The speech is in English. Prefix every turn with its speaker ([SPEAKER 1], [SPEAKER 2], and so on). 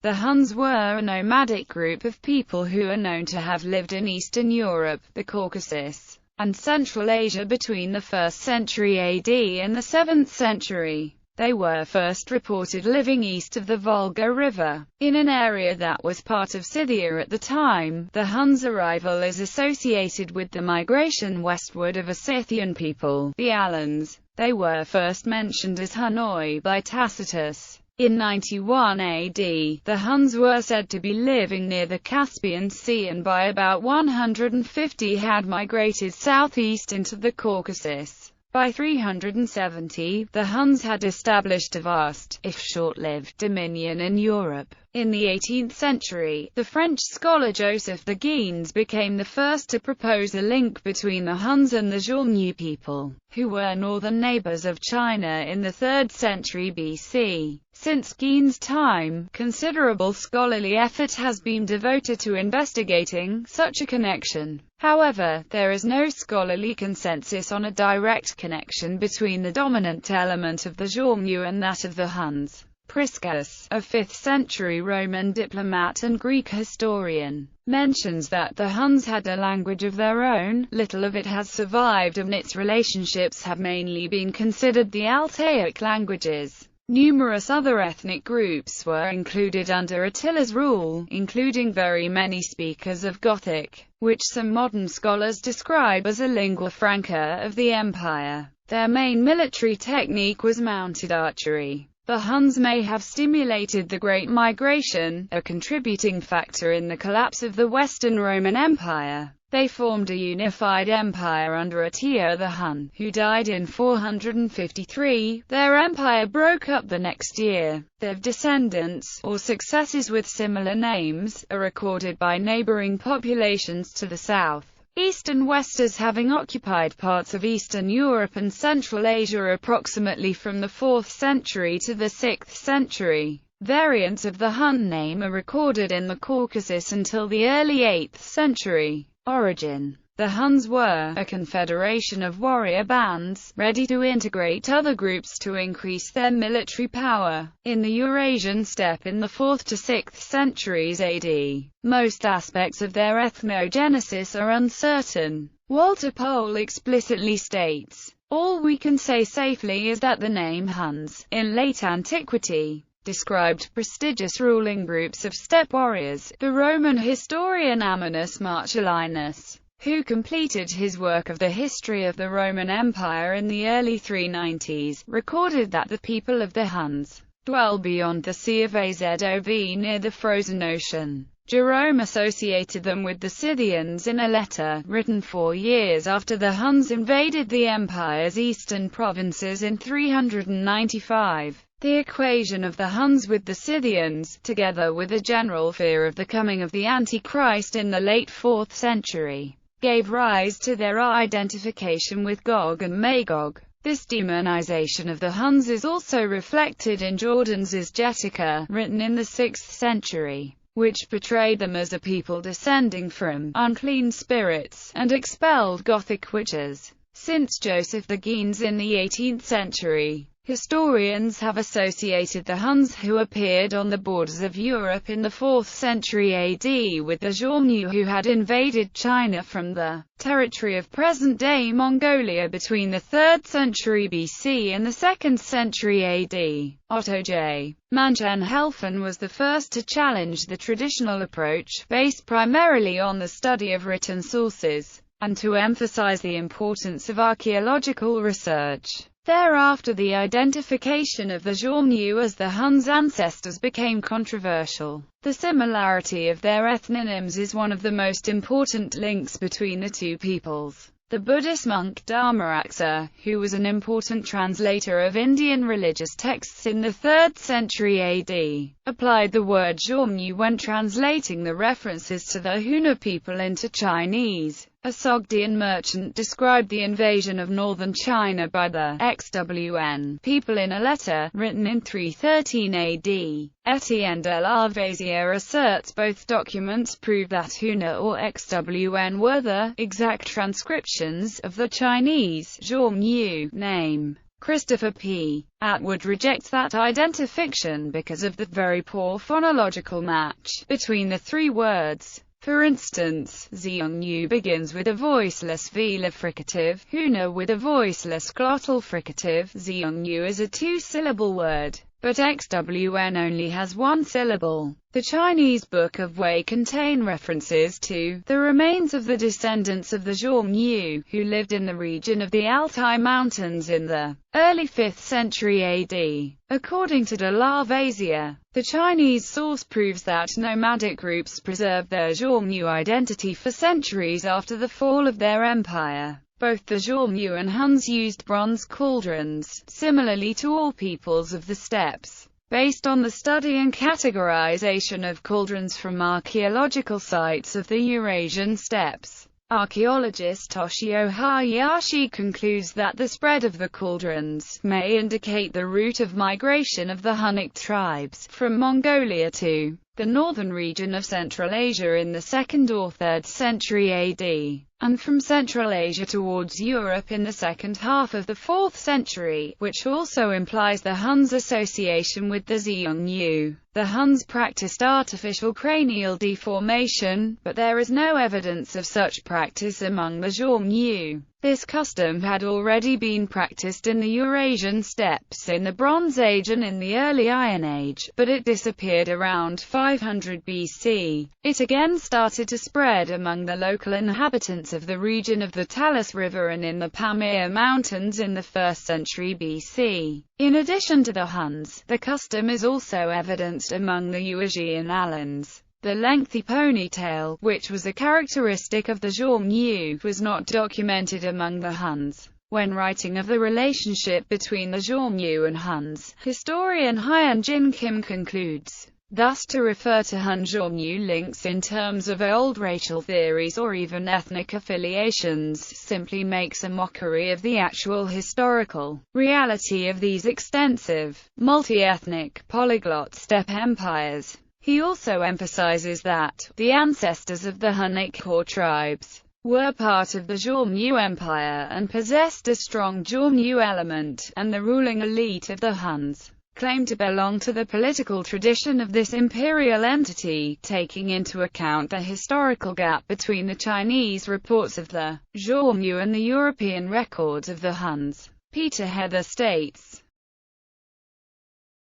[SPEAKER 1] The Huns were a nomadic group of people who are known to have lived in Eastern Europe, the Caucasus, and Central Asia between the 1st century AD and the 7th century. They were first reported living east of the Volga River, in an area that was part of Scythia at the time. The Huns' arrival is associated with the migration westward of a Scythian people, the Alans. They were first mentioned as Hunoi by Tacitus. In 91 AD, the Huns were said to be living near the Caspian Sea and by about 150 had migrated southeast into the Caucasus. By 370, the Huns had established a vast, if short-lived, dominion in Europe. In the 18th century, the French scholar Joseph de Guines became the first to propose a link between the Huns and the Xiongnu people, who were northern neighbors of China in the 3rd century BC. Since Guines' time, considerable scholarly effort has been devoted to investigating such a connection. However, there is no scholarly consensus on a direct connection between the dominant element of the Xiongnu and that of the Huns. Priscus, a 5th century Roman diplomat and Greek historian, mentions that the Huns had a language of their own. Little of it has survived, and its relationships have mainly been considered the Altaic languages. Numerous other ethnic groups were included under Attila's rule, including very many speakers of Gothic, which some modern scholars describe as a lingua franca of the empire. Their main military technique was mounted archery. The Huns may have stimulated the Great Migration, a contributing factor in the collapse of the Western Roman Empire. They formed a unified empire under Attila the Hun, who died in 453. Their empire broke up the next year. Their descendants, or successors with similar names, are recorded by neighboring populations to the south, east and west as having occupied parts of Eastern Europe and Central Asia approximately from the 4th century to the 6th century. Variants of the Hun name are recorded in the Caucasus until the early 8th century. Origin. The Huns were a confederation of warrior bands, ready to integrate other groups to increase their military power. In the Eurasian steppe in the 4th to 6th centuries AD, most aspects of their ethnogenesis are uncertain. Walter Pohl explicitly states, "All we can say safely is that the name Huns, in late antiquity, described prestigious ruling groups of steppe warriors." The Roman historian Ammianus Marcellinus, who completed his work of the history of the Roman Empire in the early 390s, recorded that the people of the Huns dwell beyond the Sea of Azov near the Frozen Ocean. Jerome associated them with the Scythians in a letter, written 4 years after the Huns invaded the empire's eastern provinces in 395. The equation of the Huns with the Scythians, together with a general fear of the coming of the Antichrist in the late 4th century, gave rise to their identification with Gog and Magog. This demonization of the Huns is also reflected in Jordan's Getica, written in the 6th century, which portrayed them as a people descending from unclean spirits, and expelled Gothic witches. Since Joseph de Guines in the 18th century, historians have associated the Huns who appeared on the borders of Europe in the 4th century AD with the Xiongnu who had invaded China from the territory of present-day Mongolia between the 3rd century BC and the 2nd century AD. Otto J. Manchenhelfen was the first to challenge the traditional approach, based primarily on the study of written sources, and to emphasize the importance of archaeological research. Thereafter the identification of the Xiongnu as the Huns' ancestors became controversial. The similarity of their ethnonyms is one of the most important links between the two peoples. The Buddhist monk Dharmaraksa, who was an important translator of Indian religious texts in the 3rd century AD, applied the word Xiongnu when translating the references to the Huna people into Chinese. A Sogdian merchant described the invasion of northern China by the XWN people in a letter, written in 313 AD. Etienne de Lavaisier asserts both documents prove that Huna or XWN were the exact transcriptions of the Chinese Xiongnu name. Christopher P. Atwood rejects that identification because of the very poor phonological match between the three words. For instance, Xiongnu begins with a voiceless velar fricative, Huna with a voiceless glottal fricative. Xiongnu is a two-syllable word, but XWN only has one syllable. The Chinese Book of Wei contain references to the remains of the descendants of the Xiongnu, who lived in the region of the Altai Mountains in the early 5th century AD. According to de la Vasia, the Chinese source proves that nomadic groups preserved their Xiongnu identity for centuries after the fall of their empire. Both the Xiongnu and Huns used bronze cauldrons, similarly to all peoples of the steppes. Based on the study and categorization of cauldrons from archaeological sites of the Eurasian steppes, archaeologist Toshio Hayashi concludes that the spread of the cauldrons may indicate the route of migration of the Hunnic tribes from Mongolia to the northern region of Central Asia in the 2nd or 3rd century AD, and from Central Asia towards Europe in the second half of the 4th century, which also implies the Huns' association with the Xiongnu. The Huns practiced artificial cranial deformation, but there is no evidence of such practice among the Xiongnu. This custom had already been practiced in the Eurasian steppes in the Bronze Age and in the early Iron Age, but it disappeared around 500 BC. It again started to spread among the local inhabitants of the region of the Talas River and in the Pamir Mountains in the 1st century BC. In addition to the Huns, the custom is also evidenced among the Eurasian Alans. The lengthy ponytail, which was a characteristic of the Xiongnu, was not documented among the Huns. When writing of the relationship between the Xiongnu and Huns, historian Hyun Jin Kim concludes, thus to refer to Hun-Xiongnu links in terms of old racial theories or even ethnic affiliations simply makes a mockery of the actual historical reality of these extensive, multi-ethnic, polyglot steppe empires. He also emphasizes that the ancestors of the Hunnic core tribes were part of the Xiongnu Empire and possessed a strong Xiongnu element, and the ruling elite of the Huns claimed to belong to the political tradition of this imperial entity, taking into account the historical gap between the Chinese reports of the Xiongnu and the European records of the Huns. Peter Heather states,